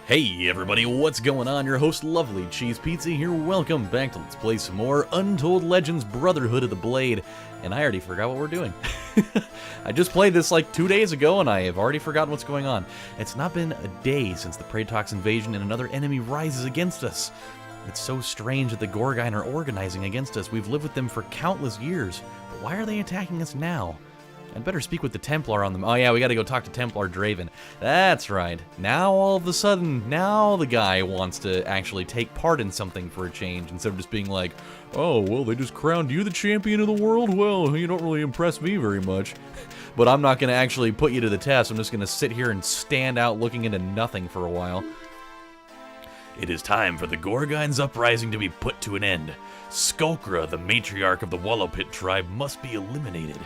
Hey everybody, what's going on? Your host LovelyCheesePizza here. Welcome back to Let's Play some more Untold Legends Brotherhood of the Blade. And I already forgot what we're doing. I just played this like 2 days ago and I have already forgotten what's going on. It's not been a day since the Praetox invasion and another enemy rises against us. It's so strange that the Gorgine are organizing against us. We've lived with them for countless years. But why are they attacking us now? I'd better speak with the Templar on them. Oh yeah, we gotta go talk to Templar Draven. That's right. Now all of a sudden, now the guy wants to actually take part in something for a change, instead of just being like, oh, well, they just crowned you the champion of the world? Well, you don't really impress me very much. But I'm not gonna actually put you to the test. I'm just gonna sit here and stand out looking into nothing for a while. It is time for the Gorgine's uprising to be put to an end. Skulkra, the matriarch of the Wallowpit tribe, must be eliminated.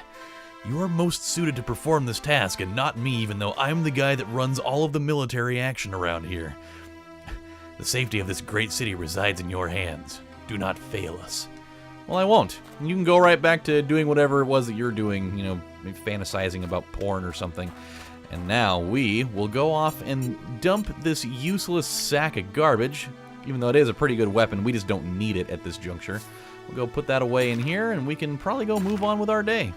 You are most suited to perform this task, and not me, even though I'm the guy that runs all of the military action around here. The safety of this great city resides in your hands. Do not fail us. Well, I won't. You can go right back to doing whatever it was that you're doing, you know, maybe fantasizing about porn or something. And now we will go off and dump this useless sack of garbage, even though it is a pretty good weapon. We just don't need it at this juncture. We'll go put that away in here, and we can probably go move on with our day,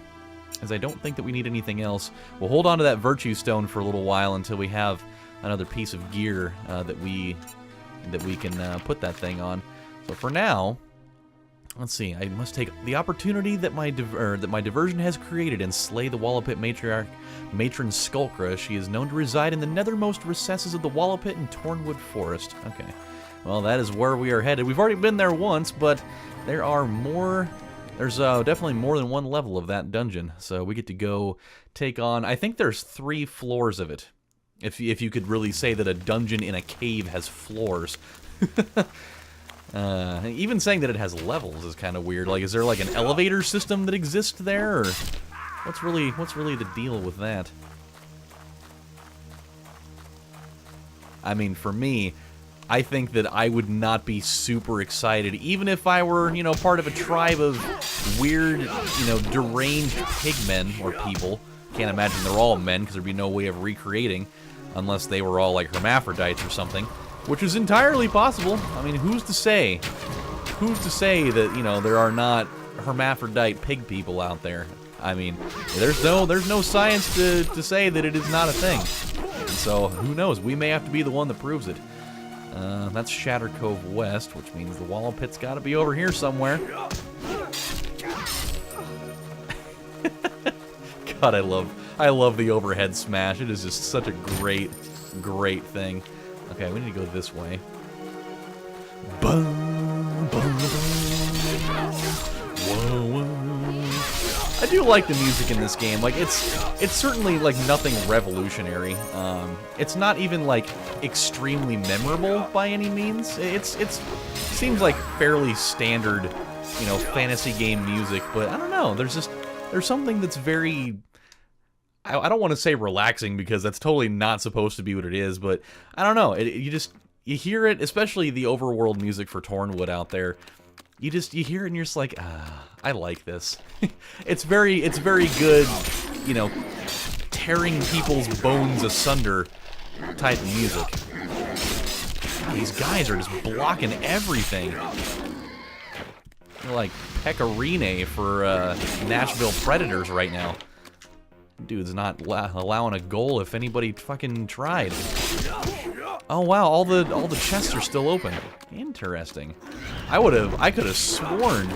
as I don't think that we need anything else. We'll hold on to that Virtue Stone for a little while until we have another piece of gear that we can put that thing on. So for now, let's see. I must take the opportunity that my diversion has created and slay the Wallowpit matriarch, Matron Skulkra. She is known to reside in the nethermost recesses of the Wallowpit in Tornwood Forest. Okay, well, that is where we are headed. We've already been there once, but there are more. There's definitely more than one level of that dungeon, so we get to go take on, I think there's 3 floors of it, if you could really say that a dungeon in a cave has floors. Even saying that it has levels is kind of weird. Like, is there like an elevator system that exists there, or what's really the deal with that? I mean, for me, I think that I would not be super excited, even if I were, you know, part of a tribe of weird, you know, deranged pigmen or people. Can't imagine they're all men, because there'd be no way of recreating, unless they were all like hermaphrodites or something, which is entirely possible. I mean, who's to say? Who's to say that, you know, there are not hermaphrodite pig people out there? I mean, there's no science to say that it is not a thing. And so, who knows? We may have to be the one that proves it. That's Shatter Cove West, which means the Wallowpit's got to be over here somewhere. God, I love the overhead smash. It is just such a great thing. Okay, we need to go this way. Boom, boom, boom. Whoa, whoa. I do like the music in this game. Like, it's certainly like nothing revolutionary. It's not even like extremely memorable by any means. It seems like fairly standard, you know, fantasy game music. But I don't know. There's something that's very, I don't want to say relaxing, because that's totally not supposed to be what it is. But I don't know. You hear it, especially the overworld music for Tornwood out there. You hear it and you're just like, I like this. It's very good, you know, tearing people's bones asunder type of music. God, these guys are just blocking everything. They're like Pecorine for Nashville Predators right now. Dude's not allowing a goal if anybody fucking tried. Oh wow, all the chests are still open. Interesting. I could have sworn.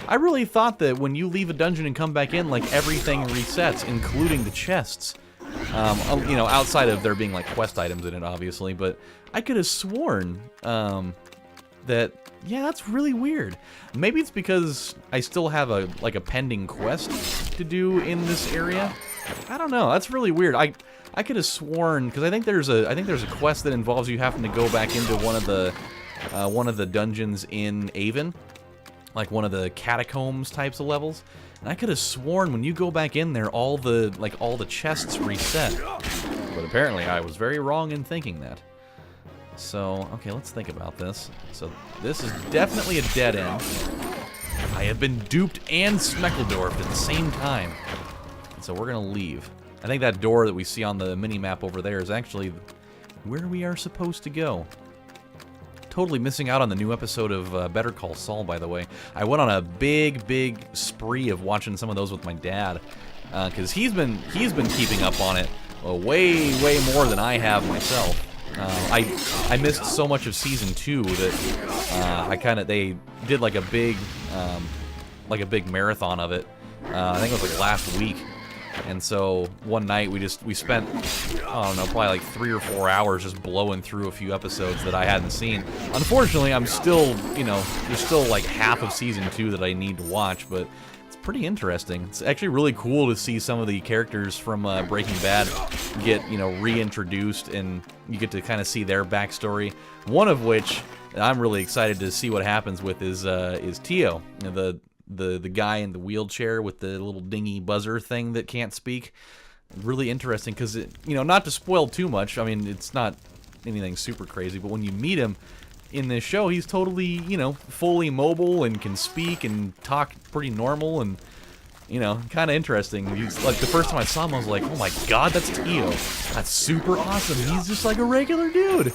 I really thought that when you leave a dungeon and come back in, like, everything resets, including the chests. You know, outside of there being like quest items in it, obviously, but I could have sworn that, yeah, that's really weird. Maybe it's because I still have a pending quest to do in this area. I don't know. That's really weird. I could have sworn, because I think there's a quest that involves you having to go back into one of the dungeons in Avon, like one of the catacombs types of levels. And I could have sworn when you go back in there, all the chests reset. But apparently I was very wrong in thinking that. So, okay, let's think about this. So, this is definitely a dead end. I have been duped and Smeckledorfed at the same time. And so we're gonna leave. I think that door that we see on the mini-map over there is actually where we are supposed to go. Totally missing out on the new episode of Better Call Saul, by the way. I went on a big spree of watching some of those with my dad, because he's been keeping up on it way more than I have myself. I missed so much of season 2 that they did like a big marathon of it. I think it was like last week. And so one night we spent, I don't know, probably like 3 or 4 hours just blowing through a few episodes that I hadn't seen. Unfortunately, I'm still, there's still like half of season 2 that I need to watch, but it's pretty interesting. It's actually really cool to see some of the characters from Breaking Bad get, reintroduced, and you get to kind of see their backstory. One of which I'm really excited to see what happens with is Tio, the guy in the wheelchair with the little dingy buzzer thing that can't speak. Really interesting because, not to spoil too much, I mean, it's not anything super crazy, but when you meet him in this show, he's totally, fully mobile and can speak and talk pretty normal and, kind of interesting. He's like, the first time I saw him, I was like, oh my god, that's Tio. That's super awesome. He's just like a regular dude.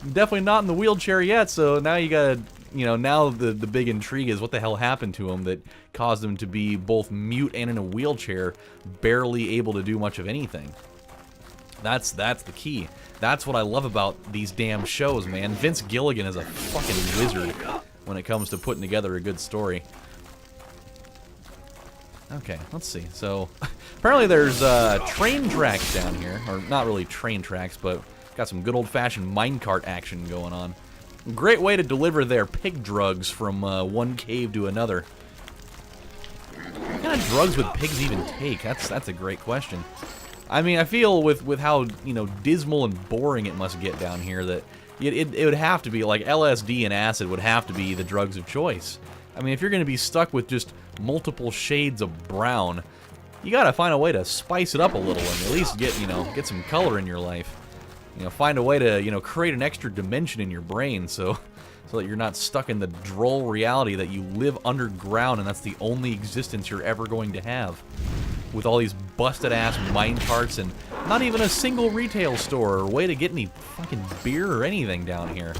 Definitely not in the wheelchair yet, so now you gotta... now the big intrigue is what the hell happened to him that caused him to be both mute and in a wheelchair, barely able to do much of anything. That's the key. That's what I love about these damn shows, man. Vince Gilligan is a fucking wizard when it comes to putting together a good story. Okay, let's see. So, apparently there's train tracks down here. Or, not really train tracks, but got some good old-fashioned minecart action going on. Great way to deliver their pig drugs from one cave to another. What kind of drugs would pigs even take? That's a great question. I mean, I feel with how, dismal and boring it must get down here that it would have to be, like, LSD and acid would have to be the drugs of choice. I mean, if you're going to be stuck with just multiple shades of brown, you gotta find a way to spice it up a little and at least get some color in your life. Find a way to, create an extra dimension in your brain so that you're not stuck in the droll reality that you live underground and that's the only existence you're ever going to have. With all these busted-ass minecarts and not even a single retail store or way to get any fucking beer or anything down here.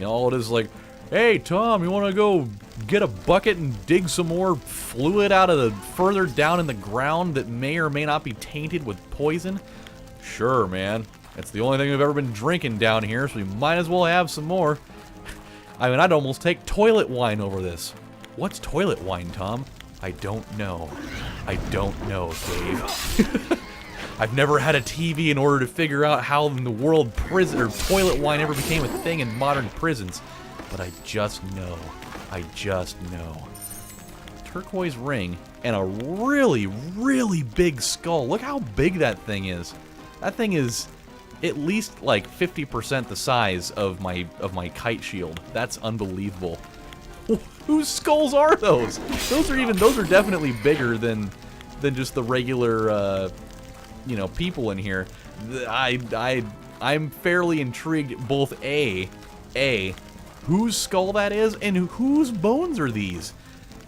All it is like, hey, Tom, you want to go get a bucket and dig some more fluid out of the further down in the ground that may or may not be tainted with poison? Sure, man. It's the only thing we've ever been drinking down here, so we might as well have some more. I mean, I'd almost take toilet wine over this. What's toilet wine, Tom? I don't know. I don't know, Dave. I've never had a TV in order to figure out how in the world toilet wine ever became a thing in modern prisons. But I just know. I just know. Turquoise ring and a really big skull. Look how big that thing is. That thing is at least like 50% the size of my kite shield. That's unbelievable. Whose skulls are those? Those are definitely bigger than just the regular people in here. I'm fairly intrigued both A, whose skull that is and whose bones are these?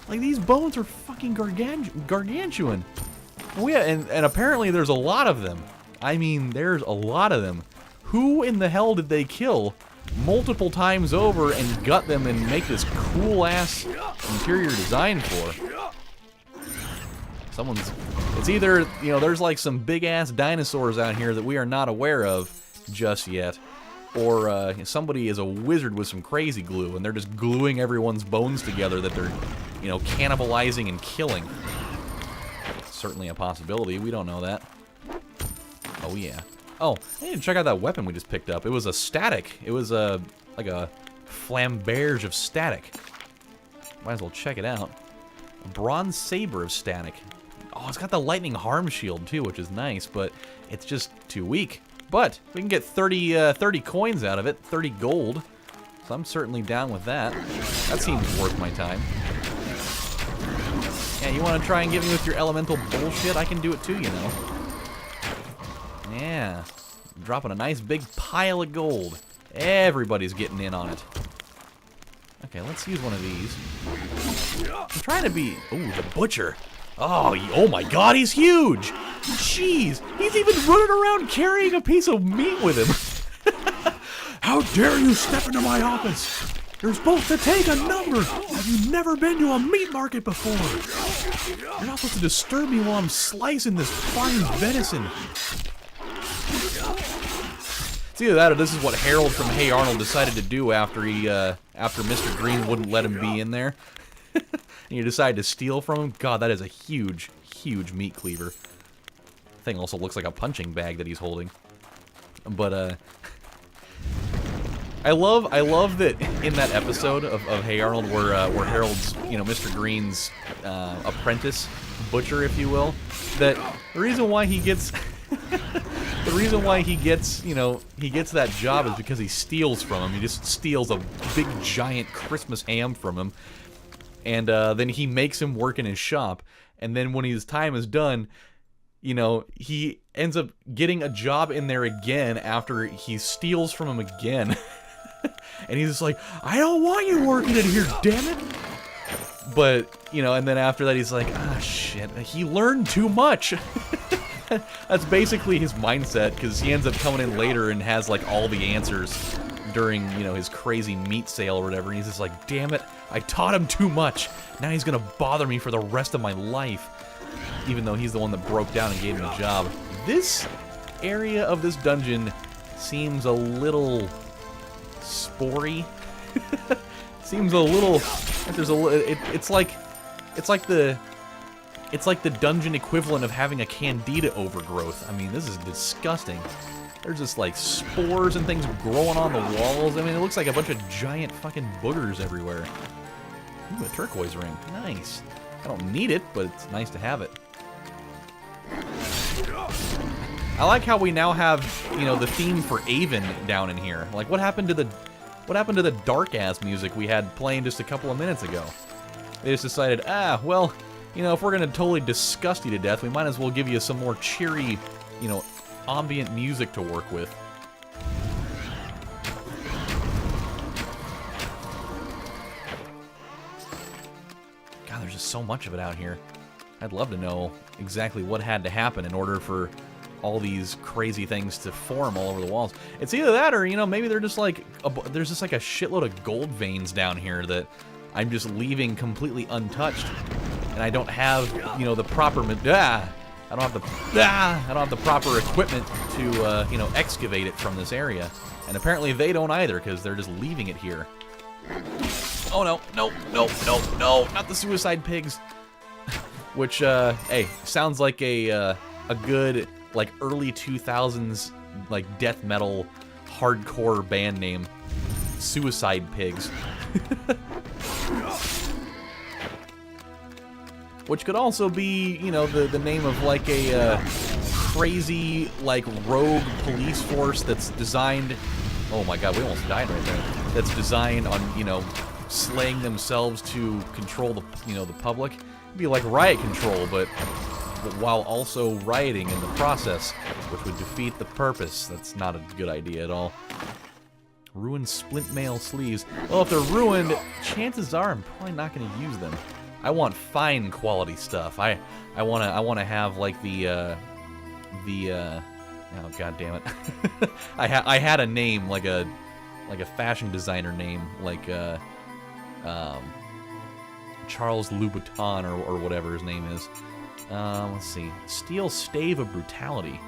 Like, these bones are fucking gargantuan. Oh yeah, and apparently there's a lot of them. I mean, there's a lot of them. Who in the hell did they kill multiple times over and gut them and make this cool-ass interior design for? It's either, there's like some big-ass dinosaurs out here that we are not aware of just yet, or somebody is a wizard with some crazy glue and they're just gluing everyone's bones together that they're, cannibalizing and killing. Certainly a possibility. We don't know that. Oh, yeah. Oh, I need to check out that weapon we just picked up. It was a static. It was like a flamberge of static. Might as well check it out. A bronze saber of static. Oh, it's got the lightning harm shield, too, which is nice, but it's just too weak. But we can get 30 coins out of it, 30 gold. So I'm certainly down with that. That seems worth my time. Yeah, you want to try and get me with your elemental bullshit? I can do it too, Yeah. Dropping a nice big pile of gold. Everybody's getting in on it. Okay, let's use one of these. I'm trying to be... Ooh, the butcher. Oh my god, he's huge! Jeez, he's even running around carrying a piece of meat with him. How dare you step into my office? You're supposed to take a number. Have you never been to a meat market before? You're not supposed to disturb me while I'm slicing this fine venison. It's either that or this is what Harold from Hey Arnold decided to do after Mr. Green wouldn't let him be in there. And he decided to steal from him. God, that is a huge, huge meat cleaver. Thing also looks like a punching bag that he's holding. But I love that in that episode of Hey Arnold where Harold's, you know, Mr. Green's apprentice, butcher, if you will, that the reason why he gets the reason why he gets, you know, he gets that job is because he steals from him. He just steals a big giant Christmas ham from him, and then he makes him work in his shop, and then when his time is done, you know, he ends up getting a job in there again after he steals from him again. And he's just like, I don't want you working in here, damn it! But, you know, and then after that he's like, ah, shit, he learned too much. That's basically his mindset, because he ends up coming in later and has, like, all the answers during, you know, his crazy meat sale or whatever, and he's just like, damn it, I taught him too much. Now he's gonna bother me for the rest of my life. Even though he's the one that broke down and gave him a job. This area of this dungeon seems a little spory. Seems a little. There's a. It's like the dungeon equivalent of having a candida overgrowth. I mean, this is disgusting. There's just like spores and things growing on the walls. I mean, it looks like a bunch of giant fucking boogers everywhere. Ooh, a turquoise ring. Nice. I don't need it, but it's nice to have it. I like how we now have, you know, the theme for Avon down in here. Like, what happened to the dark-ass music we had playing just a couple of minutes ago? They just decided, well, you know, if we're gonna totally disgust you to death, we might as well give you some more cheery, you know, ambient music to work with. God, there's just so much of it out here. I'd love to know exactly what had to happen in order for all these crazy things to form all over the walls. It's either that or, you know, maybe they're just like, there's just like a shitload of gold veins down here that I'm just leaving completely untouched. And I don't have, you know, the proper, I don't have the proper equipment to, you know, excavate it from this area. And apparently they don't either, because they're just leaving it here. Oh no, no, no, no, no, not the suicide pigs. Which, hey, sounds like a good, like, early 2000s, like, death metal hardcore band name. Suicide Pigs. Which could also be, you know, the name of, like, a crazy, like, rogue police force that's designed... Oh my god, we almost died right there. That's designed on, you know, slaying themselves to control the, you know, the public. It'd be like riot control, but while also rioting in the process, which would defeat the purpose. That's not a good idea at all. Ruined splint mail sleeves. Well, if they're ruined, chances are I'm probably not going to use them. I want fine quality stuff. I wanna have like oh god damn it. I had a name like a fashion designer name like Charles Louboutin or whatever his name is. Let's see. Steel Stave of Brutality.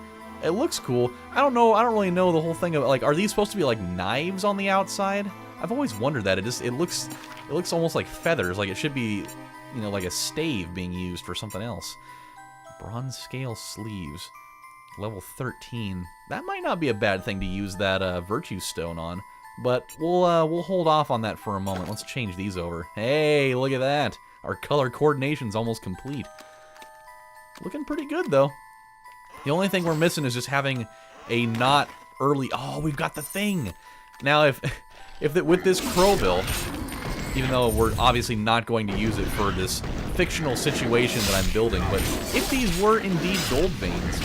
It looks cool. I don't really know the whole thing of, like, are these supposed to be like knives on the outside? I've always wondered that. It looks almost like feathers, like it should be, you know, like a stave being used for something else. Bronze scale sleeves. Level 13. That might not be a bad thing to use that virtue stone on. But we'll hold off on that for a moment. Let's change these over. Hey, look at that. Our color coordination's almost complete. Looking pretty good, though. The only thing we're missing is just having a not early... Oh, we've got the thing! Now, if with this crowbill, even though we're obviously not going to use it for this fictional situation that I'm building, but if these were indeed gold veins,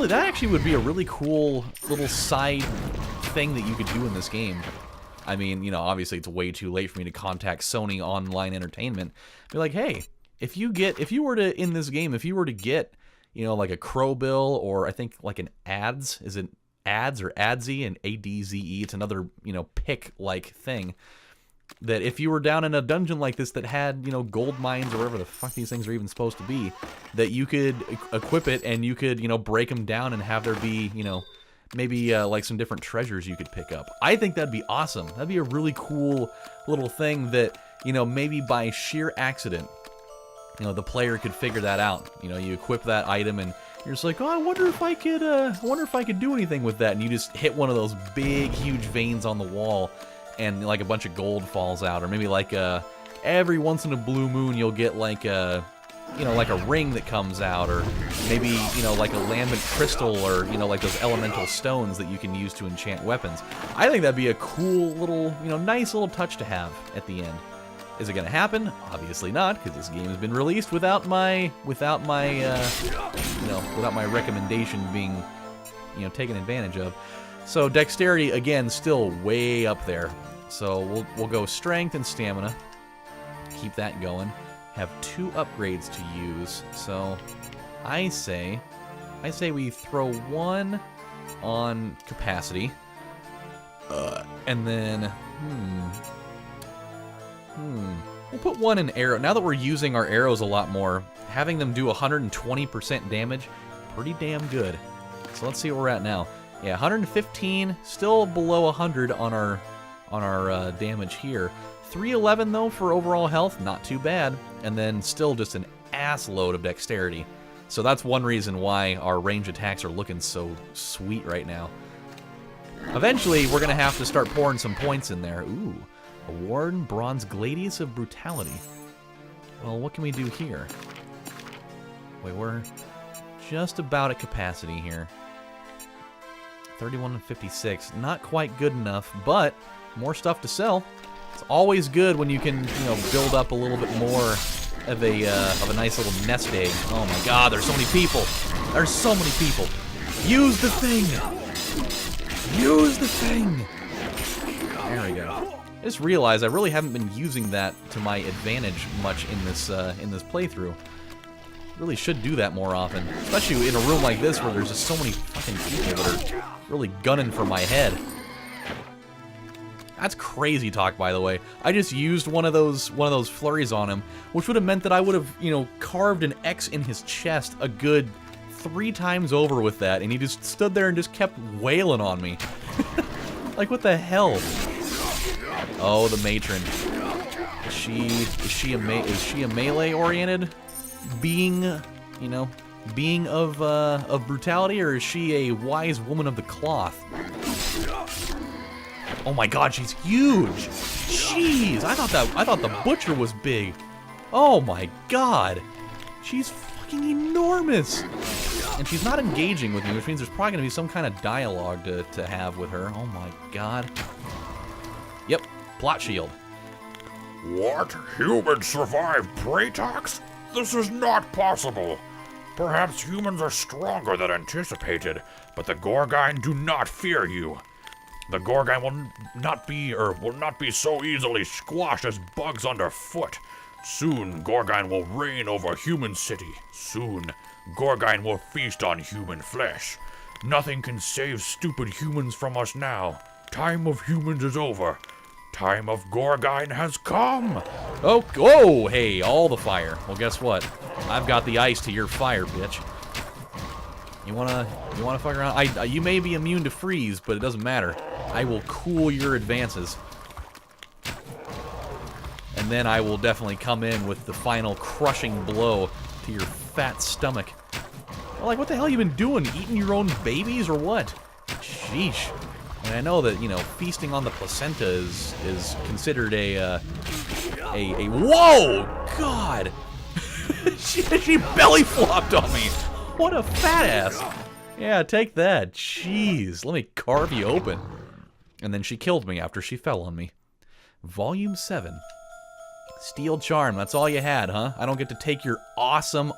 that actually would be a really cool little side thing that you could do in this game. I mean, you know, obviously it's way too late for me to contact Sony Online Entertainment. Be like, hey, if you were to get, you know, like a crowbill, or I think like an ads, is it adds, or adze, and ADZE. It's another, you know, pick-like thing. That if you were down in a dungeon like this that had, you know, gold mines or whatever the fuck these things are even supposed to be, that you could equip it and you could, you know, break them down and have there be, you know, maybe like some different treasures you could pick up. I think that'd be awesome. That'd be a really cool little thing that, you know, maybe by sheer accident, you know, the player could figure that out. You know, you equip that item and you're just like, oh, I wonder if I could do anything with that. And you just hit one of those big, huge veins on the wall, and like a bunch of gold falls out. Or maybe like every once in a blue moon you'll get like a, you know, like a ring that comes out, or maybe, you know, like a lambent crystal, or, you know, like those elemental stones that you can use to enchant weapons. I think that'd be a cool little, you know, nice little touch to have at the end. Is it gonna happen? Obviously not, because this game has been released without my recommendation being, you know, taken advantage of. So dexterity, again, still way up there. So we'll go strength and stamina. Keep that going. Have 2 upgrades to use. So I say we throw 1 on capacity. And then we'll put 1 in arrow. Now that we're using our arrows a lot more, having them do 120% damage, pretty damn good. So let's see where we're at now. Yeah, 115, still below 100 on our damage here. 311 though for overall health, not too bad. And then still just an ass load of dexterity. So that's one reason why our range attacks are looking so sweet right now. Eventually, we're gonna have to start pouring some points in there. Ooh, a worn bronze gladius of brutality. Well, what can we do here? Wait, we're just about at capacity here. 31 and 56, not quite good enough, but more stuff to sell. It's always good when you can, you know, build up a little bit more of a nice little nest egg. Oh my God, there's so many people. There's so many people. Use the thing. Use the thing. There we go. I just realized I really haven't been using that to my advantage much in this playthrough. Really should do that more often, especially in a room like this where there's just so many fucking people that are really gunning for my head. That's crazy talk, by the way. I just used one of those flurries on him, which would have meant that I would have, you know, carved an X in his chest a good 3 times over with that, and he just stood there and just kept wailing on me. Like, what the hell? Oh, the matron. Is she a melee-oriented being, you know, being of brutality, or is she a wise woman of the cloth? Oh my God, she's huge! Jeez, I thought the butcher was big. Oh my God, she's fucking enormous. And she's not engaging with me, which means there's probably gonna be some kind of dialogue to have with her. Oh my God. Yep, plot shield. What? Humans survived Pratox? This is not possible. Perhaps humans are stronger than anticipated, but the Gorgine do not fear you. The Gorgine will not be so easily squashed as bugs underfoot. Soon, Gorgine will reign over human city. Soon, Gorgine will feast on human flesh. Nothing can save stupid humans from us now. Time of humans is over. Time of Gorgine has come. Oh, hey, all the fire. Well, guess what? I've got the ice to your fire, bitch. You wanna fuck around? You may be immune to freeze, but it doesn't matter. I will cool your advances. And then I will definitely come in with the final crushing blow to your fat stomach. Well, like, what the hell you been doing? Eating your own babies or what? Sheesh. And I know that, you know, feasting on the placenta is considered a whoa! God! she belly flopped on me! What a fat ass! Yeah, take that. Jeez, let me carve you open. And then she killed me after she fell on me. Volume 7. Steel Charm, that's all you had, huh? I don't get to take your awesome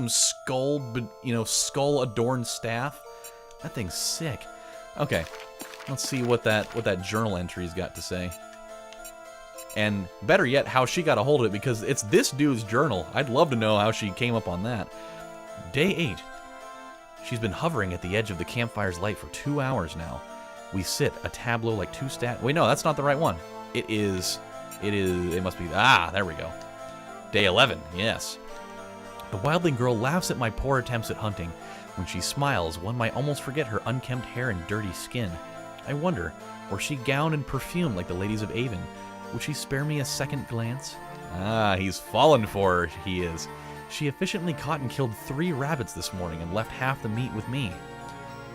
skull-adorned staff? That thing's sick. Okay, let's see what that journal entry's got to say. And better yet, how she got a hold of it, because it's this dude's journal. I'd love to know how she came up on that. Day 8. She's been hovering at the edge of the campfire's light for 2 hours now. We sit, a tableau like two Wait, no, that's not the right one. It must be, there we go. Day 11, yes. The wildling girl laughs at my poor attempts at hunting. When she smiles, one might almost forget her unkempt hair and dirty skin. I wonder, were she gowned and perfumed like the ladies of Avon? Would she spare me a second glance? He's fallen for her, he is. She efficiently caught and killed 3 rabbits this morning and left half the meat with me.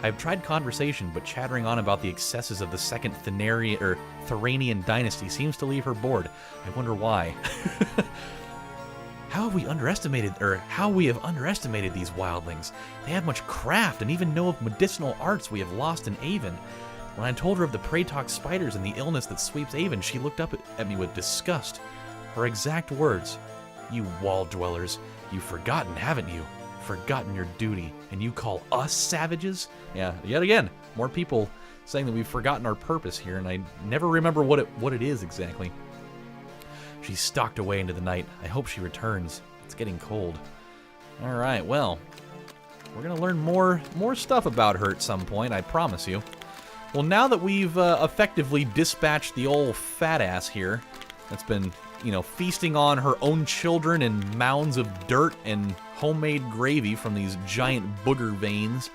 I've tried conversation, but chattering on about the excesses of the second Theranian dynasty seems to leave her bored. I wonder why. How we have underestimated these wildlings. They have much craft and even know of medicinal arts we have lost in Avon. When I told her of the Pratox spiders and the illness that sweeps Avon, she looked up at me with disgust. Her exact words, "You wall dwellers, you've forgotten, haven't you? Forgotten your duty, and you call us savages?" Yeah, yet again, more people saying that we've forgotten our purpose here, and I never remember what it is exactly. She stalked away into the night. I hope she returns. It's getting cold. All right, well, we're gonna learn more stuff about her at some point, I promise you. Well, now that we've effectively dispatched the old fat ass here, that's been, feasting on her own children and mounds of dirt and homemade gravy from these giant booger veins,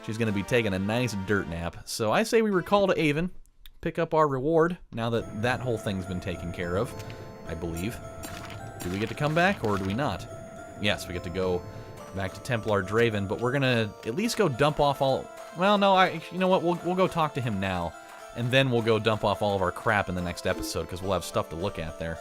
she's gonna be taking a nice dirt nap. So I say we recall to Avon, pick up our reward now that that whole thing's been taken care of, I believe. Do we get to come back or do we not? Yes, we get to go back to Templar Draven, but we're gonna at least go dump off all... Well, no, you know what? We'll go talk to him now, and then we'll go dump off all of our crap in the next episode, because we'll have stuff to look at there.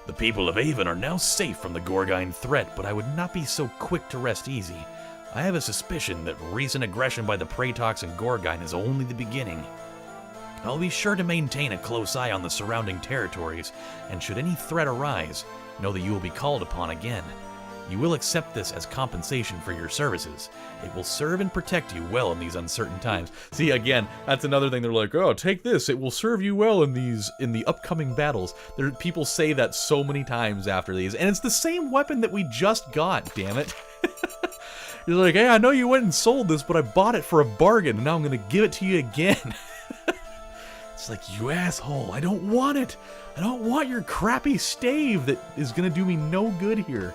The people of Avon are now safe from the Gorgine threat, but I would not be so quick to rest easy. I have a suspicion that recent aggression by the Pratox and Gorgine is only the beginning. I'll be sure to maintain a close eye on the surrounding territories, and should any threat arise, know that you will be called upon again. You will accept this as compensation for your services. It will serve and protect you well in these uncertain times. See, again, that's another thing. They're like, oh, take this. It will serve you well in the upcoming battles. People say that so many times after these, and it's the same weapon that we just got, damn it. You're like, hey, I know you went and sold this, but I bought it for a bargain, and now I'm going to give it to you again. It's like, you asshole, I don't want it. I don't want your crappy stave that is going to do me no good here.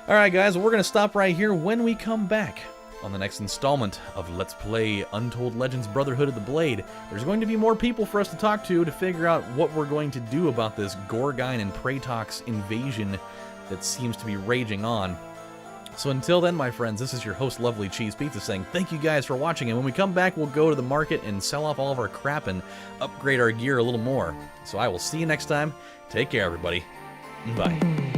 Alright guys, well, we're going to stop right here. When we come back on the next installment of Let's Play Untold Legends Brotherhood of the Blade, there's going to be more people for us to talk to figure out what we're going to do about this Gorgine and Pratox invasion that seems to be raging on. So until then, my friends, this is your host, LovelyCheesePizza, saying thank you guys for watching, and when we come back, we'll go to the market and sell off all of our crap and upgrade our gear a little more. So I will see you next time. Take care, everybody. Bye.